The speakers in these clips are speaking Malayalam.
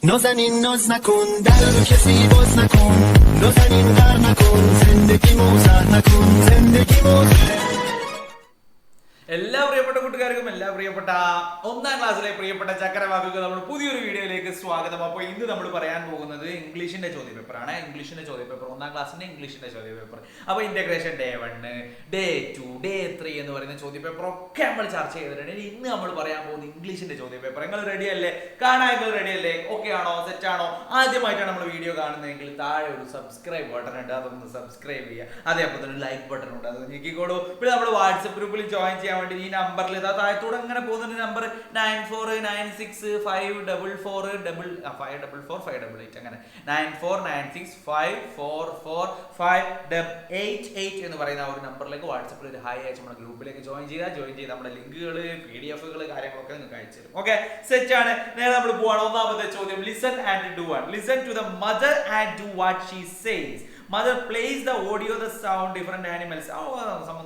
نازنین ناز نکن در رو کسی باز نکن نازنین غر نکن زندگی موزه نکن زندگی موزه എല്ലാ പ്രിയപ്പെട്ട കൂട്ടുകാർക്കും എല്ലാ പ്രിയപ്പെട്ട ഒന്നാം ക്ലാസ്സിലെ പ്രിയപ്പെട്ട ചക്കരവാക്കുകൾക്ക് നമ്മൾ പുതിയൊരു വീഡിയോയിലേക്ക് സ്വാഗതം. അപ്പോൾ ഇന്ന് നമ്മൾ പറയാൻ പോകുന്നത് ഇംഗ്ലീഷിന്റെ ചോദ്യപേപ്പറാണ്. ഇംഗ്ലീഷിന്റെ ചോദ്യപേപ്പർ, ഒന്നാം ക്ലാസ്സിന്റെ ഇംഗ്ലീഷിന്റെ ചോദ്യപേപ്പർ. അപ്പോൾ ഇന്റഗ്രേഷൻ ഡേ 1, ഡേ 2, ഡേ 3 എന്ന് പറയുന്ന ചോദ്യപേപ്പർ ഒക്കെ നമ്മൾ ചർച്ച ചെയ്തിട്ടുണ്ട്. ഇന്ന് നമ്മൾ പറയാൻ പോകുന്നത് ഇംഗ്ലീഷിന്റെ ചോദ്യപേപ്പർ. നിങ്ങൾ റെഡി അല്ലേ? കാണാൻ നിങ്ങൾ റെഡി അല്ലേ? ഓക്കെ ആണോ? സെറ്റ് ആണോ? ആദ്യമായിട്ടാണ് നമ്മൾ വീഡിയോ കാണുന്നതെങ്കിൽ താഴെ ഒരു സബ്സ്ക്രൈബ് ബട്ടൺ ഉണ്ട്, അതൊന്ന് സബ്സ്ക്രൈബ് ചെയ്യുക. അതേപോലെ തന്നെ ലൈക്ക് ബട്ടൺ ഉണ്ട്, അത് ഞെക്കിക്കോളൂ. പിന്നെ നമ്മൾ വാട്സപ്പ് ഗ്രൂപ്പിൽ ജോയിൻ ചെയ്യാൻ വേണ്ടി ഈ നമ്പറിൽ ഇതാ താഴത്തോടെ അങ്ങനെ പോകുന്നുണ്ട്. നമ്പർ 9496545588 അങ്ങനെ 9496544588 എന്ന് പറയുന്ന ഒരു നമ്പറിലേക്ക് വാട്സപ്പിൽ ഒരു ഹായ് അയച്ച് നമ്മുടെ ഗ്രൂപ്പിലേക്ക് ജോയിൻ ചെയ്ത് നമ്മുടെ ലിങ്കുകൾ, PDF കാര്യങ്ങളൊക്കെ നിങ്ങൾക്ക് അയച്ചു തരും. ഓക്കെ, സെറ്റ് ആണ്. നേരെ നമ്മൾ പോവാണ്. ഒന്നാമത്തെ ചോദ്യം, listen and do one. Listen to the mother and do what she says. Mother plays the audio the sound different animals.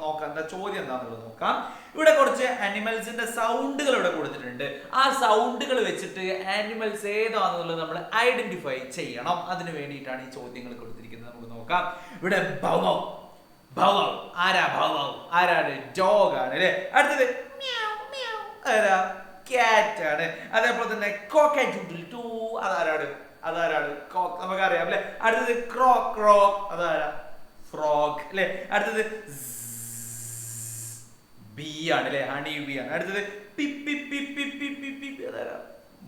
നോക്കാം എന്താ ചോദ്യം എന്താണെന്നുള്ളത് നോക്കാം. ഇവിടെ കുറച്ച് ആനിമൽസിന്റെ സൗണ്ടുകൾ ഇവിടെ കൊടുത്തിട്ടുണ്ട്. ആ സൗണ്ടുകൾ വെച്ചിട്ട് ആനിമൽസ് ഏതാണെന്നുള്ളത് നമ്മൾ ഐഡന്റിഫൈ ചെയ്യണം. അതിന് വേണ്ടിയിട്ടാണ് ഈ ചോദ്യങ്ങൾ കൊടുത്തിരിക്കുന്നത്. നമുക്ക് നോക്കാം. ഇവിടെ ഭൗമൗ. ആരാ ഭൗമൗ? ആരാണ്? ഡോഗ് ആണ് അല്ലെ. അടുത്തത് ആരാ? ക്യാറ്റ് ആണ്. അതേപോലെ തന്നെ കോക്കാറ്റൂട്ടിൽ അതാരാണ്? നമുക്കറിയാം അല്ലെ. അടുത്തത് ക്രോക്ക്. അതാരാ? ഫ്രോഗ് അല്ലെ. അടുത്തത് ബി ആണ് അല്ലെ, ഹണി ബി ആണ്. അടുത്തത് അതാരാ?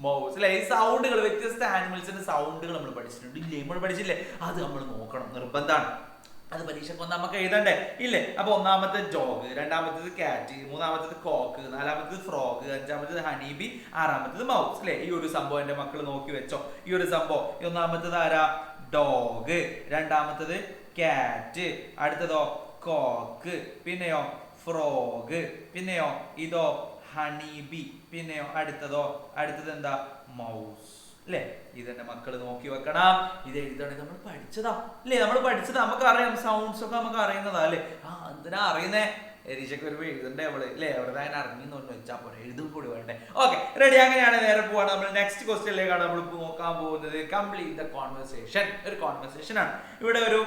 മൗസ് അല്ലെ. ഈ സൗണ്ടുകൾ, വ്യത്യസ്ത ആനിമൽസിന്റെ സൗണ്ടുകൾ നമ്മൾ പഠിച്ചിട്ടുണ്ട് ഇല്ലേ? നമ്മൾ പഠിച്ചില്ലേ? അത് നമ്മൾ നോക്കണം, നിർബന്ധമാണ്. അത് പരീക്ഷയ്ക്ക് വന്ന് നമുക്ക് എഴുതണ്ടേ ഇല്ലേ? അപ്പൊ ഒന്നാമത്തെ ഡോഗ്, രണ്ടാമത്തേത് ക്യാറ്റ്, മൂന്നാമത്തേത് കോക്ക്, നാലാമത്തേത് ഫ്രോഗ്, അഞ്ചാമത്തേത് ഹണിബി, ആറാമത്തേത് മൗസ് അല്ലെ. ഈ ഒരു സംഭവം എന്റെ മക്കൾ നോക്കി വെച്ചോ. ഈ ഒരു സംഭവം, ഒന്നാമത്തേത് ആരാ? ഡോഗ്, രണ്ടാമത്തേത് ക്യാറ്റ്, അടുത്തതോ കോക്ക്, പിന്നെയോ ഫ്രോഗ്, പിന്നെയോ ഇതോ ഹണിബി, പിന്നെയോ അടുത്തത് എന്താ? മൗസ് അല്ലേ. ഇതെന്റെ മക്കള് നോക്കി വെക്കണം. ഇത് എഴുതണമെങ്കിൽ നമ്മൾ പഠിച്ചതാ അല്ലേ? നമുക്ക് അറിയാം, സൗണ്ട്സ് ഒക്കെ നമുക്ക് അറിയുന്നതാ അല്ലേ? എന്തിനാ അറിയുന്നേ? പരീക്ഷയ്ക്ക് വരുമ്പോൾ എഴുതണ്ടേ അവള് അല്ലേ? അവരുടെ അതിനെ അറിഞ്ഞെന്ന് വെച്ചാൽ പോലെ എഴുതും കൂടി വേണ്ടേ? Okay, ready. അങ്ങനെയാണ് നേരെ പോവാണ്. നമ്മൾ നെക്സ്റ്റ് ക്വസ്റ്റ്യനിലേക്കാണ് നമ്മൾ നോക്കാൻ പോകുന്നത്. Complete the conversation. ഒരു കോൺവെർസേഷൻ ആണ്. ഇവിടെ ഒരു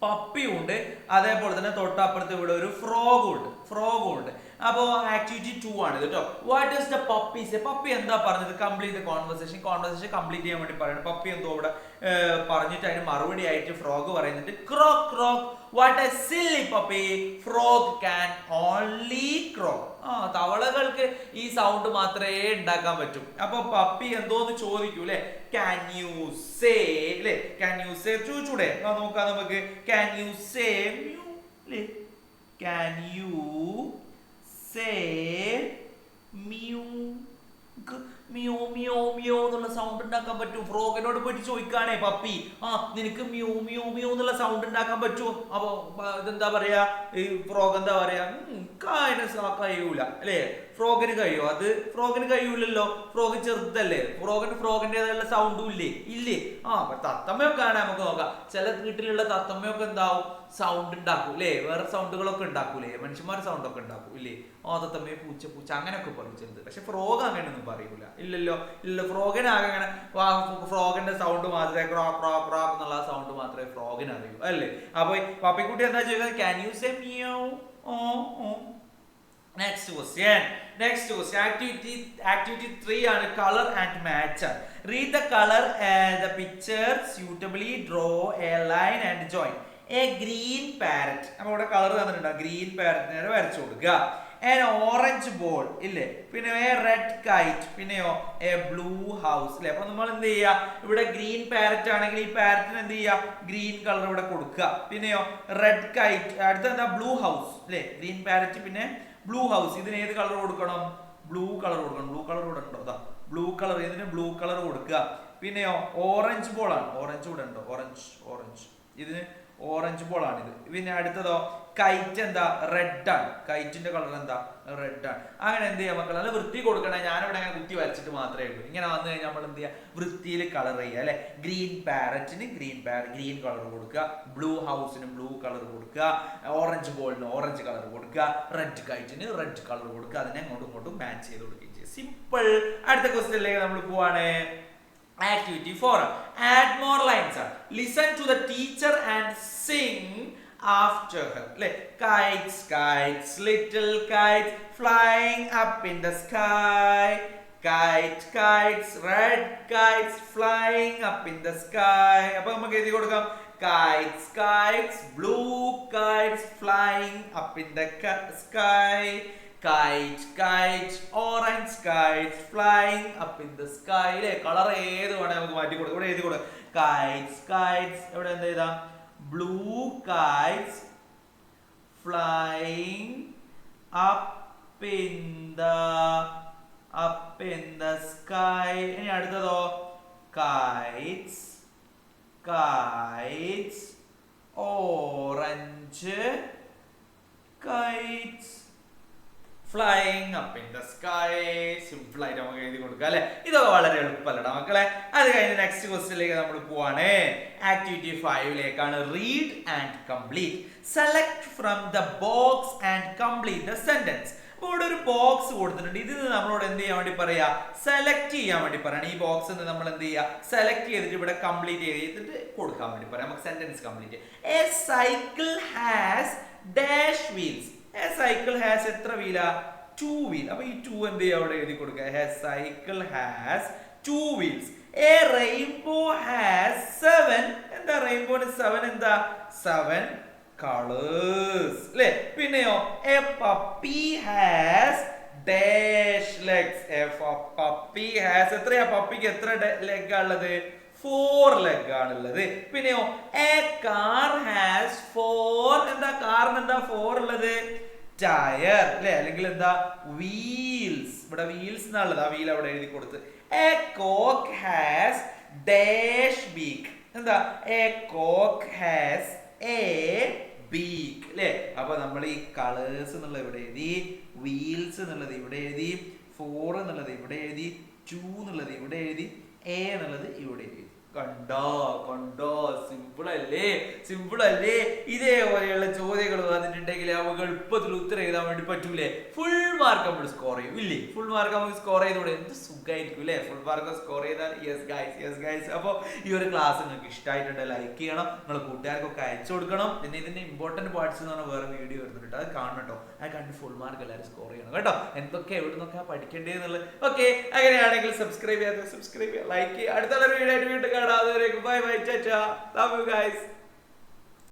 പപ്പിയും ഉണ്ട്, അതേപോലെ തന്നെ തൊട്ടപ്പുറത്ത് ഇവിടെ ഒരു ഫ്രോഗും ഉണ്ട്. അപ്പോ ആക്ടിവിറ്റി 2 ആണ് കേട്ടോ. What is the puppy say? Puppy എന്താ പറഞ്ഞത്? കംപ്ലീറ്റ് ദ കോൺവെർസേഷൻ കംപ്ലീറ്റ് ചെയ്യാൻ വേണ്ടി പറയുന്നത്. പപ്പി എന്തോ ഇവിടെ പറഞ്ഞിട്ട് അതിന് മറുപടി ആയിട്ട് ഫ്രോഗ് പറയുന്നുണ്ട്. Croak. What a silly puppy. Frog can only croak. തവളകൾക്ക് ഈ സൗണ്ട് മാത്രമേ ഉണ്ടാക്കാൻ പറ്റൂ. അപ്പൊ പപ്പി എന്തോന്ന് ചോദിക്കൂ അല്ലെ? ക്യാൻ യു സേ അല്ലെ? ക്യാൻ യു സേ ചോദിച്ചൂടെ? നോക്കാം നമുക്ക്. ക്യാൻ യു സേ മ്യൂ അല്ലെ? ക്യാൻ യു സേ മ്യൂ എന്നുള്ള സൗണ്ട് ഉണ്ടാക്കാൻ പറ്റും? ഫ്രോഗിനോട് പോയിട്ട് ചോദിക്കാണേ പപ്പി. നിനക്ക് മ്യൂ എന്നുള്ള സൗണ്ട് ഉണ്ടാക്കാൻ പറ്റുമോ? അപ്പൊ ഇതെന്താ പറയാ? ഈ ഫ്രോഗ് എന്താ പറയാ? കഴിയൂല അല്ലേ? ഫ്രോഗിന് കഴിയോ? അത് ഫ്രോഗിന് കഴിയൂലല്ലോ. ഫ്രോഗ് ചെറുതല്ലേ. ഫ്രോഗിൻ്റെതായുള്ള സൗണ്ടും ഇല്ലേ? തത്തമ്മയൊക്കെ ആണ്. നമുക്ക് നോക്കാം. ചില വീട്ടിലുള്ള തത്തമ്മയൊക്കെ എന്താവും? സൗണ്ട് ഉണ്ടാക്കും അല്ലേ? വേറെ സൗണ്ടുകളൊക്കെ ഉണ്ടാക്കൂലേ? മനുഷ്യന്മാർ സൗണ്ട് ഒക്കെ ഉണ്ടാക്കും ഇല്ലേ? തത്തമ്മയെ പൂച്ച അങ്ങനെയൊക്കെ പറയും ചെറുത്. പക്ഷെ ഫ്രോഗ് അങ്ങനെയൊന്നും പറയൂല. ഇല്ലല്ലോ. ഫ്രോഗിനാകെ അങ്ങനെ ഫ്രോഗിന്റെ സൗണ്ട് മാത്രമേ ക്രോക്ക് എന്നുള്ള സൗണ്ട് മാത്രമേ ഫ്രോഗിന് അറിയൂ അല്ലേ? അപ്പൊ പപ്പിക്കുട്ടി എന്താ ചെയ്യുന്നത്? Can you say mu? Next question. Activity 3 ആണ്. Color and match. Read the color and the picture suitably. Draw a line and join. A green parrot. അപ്പൊ ഇവിടെ കളർ തന്നിട്ടുണ്ട്. ഗ്രീൻ പാരറ്റിനെ വരച്ചു കൊടുക്കുക. An orange ball ഇല്ലേ? പിന്നെ a red kite, പിന്നെയോ a blue house അല്ലേ? അപ്പൊ നമ്മൾ എന്ത് ചെയ്യുക? ഇവിടെ ഗ്രീൻ പാരറ്റ് ആണെങ്കിൽ ഈ പാരറ്റിന് എന്ത് ചെയ്യുക? ഗ്രീൻ കളർ ഇവിടെ കൊടുക്കുക. പിന്നെയോ റെഡ് കൈറ്റ്, അടുത്ത എന്താ? ബ്ലൂ ഹൗസ് അല്ലേ? ഗ്രീൻ പാരറ്റ് പിന്നെ ബ്ലൂ ഹൗസ്. ഇതിന് ഏത് കളർ കൊടുക്കണം? ബ്ലൂ കളർ കൊടുക്കണം. ബ്ലൂ കളർ ഇവിടെ ഉണ്ടോ? Blue colour. ഇതിന് ബ്ലൂ കളർ കൊടുക്കുക. പിന്നെയോ ഓറഞ്ച് ബോൾ ആണ്. ഓറഞ്ച് ഇവിടെ ഉണ്ടോ? ഓറഞ്ച്. ഇതിന് ഓറഞ്ച് ബോൾ ആണിത്. പിന്നെ അടുത്തതോ കൈറ്റ് എന്താ? റെഡ് ആണ്. കൈറ്റിന്റെ കളർ എന്താ? റെഡ് ആണ്. അങ്ങനെ എന്ത് ചെയ്യാം മക്കൾ? നല്ല വൃത്തി കൊടുക്കണേ. ഞാനിവിടെ അങ്ങനെ കുത്തി വരച്ചിട്ട് മാത്രമേ ഉള്ളൂ. ഇങ്ങനെ വന്നു കഴിഞ്ഞാൽ നമ്മൾ എന്ത് ചെയ്യുക? വൃത്തിയിൽ കളർ ചെയ്യുക അല്ലെ? ഗ്രീൻ പാരറ്റിന് ഗ്രീൻ കളർ കൊടുക്കുക. ബ്ലൂ ഹൗസിന് ബ്ലൂ കളർ കൊടുക്കുക. ഓറഞ്ച് ബോളിന് ഓറഞ്ച് കളർ കൊടുക്കുക. റെഡ് കൈറ്റിന് റെഡ് കളർ കൊടുക്കുക. അതിനെ അങ്ങോട്ടും ഇങ്ങോട്ടും മാച്ച് ചെയ്ത് കൊടുക്കുകയും ചെയ്യും. സിമ്പിൾ. അടുത്ത ക്വസ്റ്റ്യനിലേക്ക് നമ്മൾ പോവാണ്. Activity 4. Add more lines. Listen to the teacher and sing after her. Kites, kites, little kites flying up in the sky. Kite, kites, red kites flying up in the sky. അപ്പോൾ നമുക്ക് എഴുതി കൊടുക്കാം kites, kites, blue kites flying up in the sky. Kite, kite, orange kites flying up in the sky. ല്ലേ കളർ ഏത് വേണേ നമുക്ക് മാറ്റി കൊടുക്കാം. ഇവിടെ എഴുതി കൊടുക്കാം kites, kites, ഇവിടെ എന്ത് എഴുതാം blue kites flying up in the sky. ഇനി അടുത്തതോ kites, kites, orange kites flying up in the sky. Simple ആയിട്ട് നമുക്ക് എഴുതി കൊടുക്കാം അല്ലെ. ഇതൊക്കെ വളരെ എളുപ്പമല്ലടാ മക്കളെ. അത് കഴിഞ്ഞ് നെക്സ്റ്റ് ക്വസ്റ്റ്യനിലേക്ക് നമ്മൾ പോവാണ്. ആക്ടിവിറ്റി 5ലേക്കാണ്. Read and complete. Select from the box and complete the sentence. അപ്പോൾ ഇവിടെ ഒരു ബോക്സ് കൊടുത്തിട്ടുണ്ട്. ഇത് നമ്മളോട് എന്ത് ചെയ്യാൻ വേണ്ടി പറയാ, സെലക്ട് ചെയ്യാൻ വേണ്ടി പറയണം. ഈ ബോക്സ് നമ്മൾ എന്ത് ചെയ്യുക, സെലക്ട് ചെയ്തിട്ട് ഇവിടെ കംപ്ലീറ്റ് ചെയ്തിട്ട് കൊടുക്കാൻ വേണ്ടി പറയാം. നമുക്ക് sentence complete. A cycle has dash wheels. A cycle has എത്ര വീലാ, 2 വീൽ. അപ്പൊ ഈ 2 എന്ത് ചെയ്യുക അവിടെ എഴുതി കൊടുക്കുക. A cycle has 2 wheels. A rainbow has 7. എന്താ റെയിൻബോന് 7 എന്താ, 7 കളേഴ്സ് അല്ലേ. പിന്നെയോ A puppy has dash legs. A puppy has എത്രയാ, പപ്പിക്ക് എത്ര ലെഗ് ഉള്ളത്, 4 ലെഗ് ആണുള്ളത്. പിന്നെയോ എ കാർ ഹാസ് 4. എന്താ കാറിന് എന്താ 4 ഉള്ളത്, ടയർ അല്ലെ, അല്ലെങ്കിൽ എന്താ വീൽസ്. ഇവിടെ വീൽസ് എന്നുള്ളത് ആ വീൽ അവിടെ എഴുതി കൊടുത്ത്. A cock has dash beak. എന്താ a cock has a beak അല്ലേ. അപ്പൊ നമ്മൾ ഈ കളേഴ്സ് എന്നുള്ളത് ഇവിടെ എഴുതി, വീൽസ് എന്നുള്ളത് ഇവിടെ എഴുതി, 4 എന്നുള്ളത് ഇവിടെ എഴുതി, 2 എന്നുള്ളത് ഇവിടെ എഴുതി, എ എന്നുള്ളത് ഇവിടെ എഴുതി. കണ്ടോ സിമ്പിൾ അല്ലേ, സിമ്പിൾ അല്ലേ. ഇതേപോലെയുള്ള ചോദ്യങ്ങൾ വന്നിട്ടുണ്ടെങ്കിൽ നമുക്ക് എളുപ്പത്തിൽ ഉത്തരം എഴുതാൻ വേണ്ടി പറ്റൂലേ. ഫുൾ മാർക്ക് നമ്മൾ സ്കോർ ചെയ്യും ഇല്ലേ. ഫുൾ മാർക്ക് നമുക്ക് സ്കോർ ചെയ്തോടെ എന്ത് സുഖമായിരിക്കും അല്ലേ. ഫുൾ മാർക്ക് സ്കോർ ചെയ്താൽ യെസ് ഗൈസ്. അപ്പോൾ ഈ ഒരു ക്ലാസ് നിങ്ങൾക്ക് ഇഷ്ടമായിട്ടുണ്ട് ലൈക്ക് ചെയ്യണം, നിങ്ങൾ കൂട്ടുകാർക്കൊക്കെ അയച്ചു കൊടുക്കണം. പിന്നെ ഇതിന്റെ ഇമ്പോർട്ടന്റ് പാർട്സ് എന്ന് പറഞ്ഞാൽ വേറെ വീഡിയോ വരുന്നുണ്ട്, അത് കാണണം കേട്ടോ. അത് കണ്ട് ഫുൾ മാർക്ക് എല്ലാവരും സ്കോർ ചെയ്യണം കേട്ടോ. എന്തൊക്കെ എവിടെ നിന്നൊക്കെ പഠിക്കേണ്ടതെന്നുള്ളത്. ഓക്കെ, അങ്ങനെയാണെങ്കിൽ സബ്സ്ക്രൈബ് ചെയ്യാതെ സബ്സ്ക്രൈബ് ചെയ്യുക, ലൈക്ക് ചെയ്യുക. അടുത്തുള്ള വീഡിയോ ആയിട്ട് വീണ്ടും കാണാം. അതുവരേക്കും bye bye, Tata, love you guys.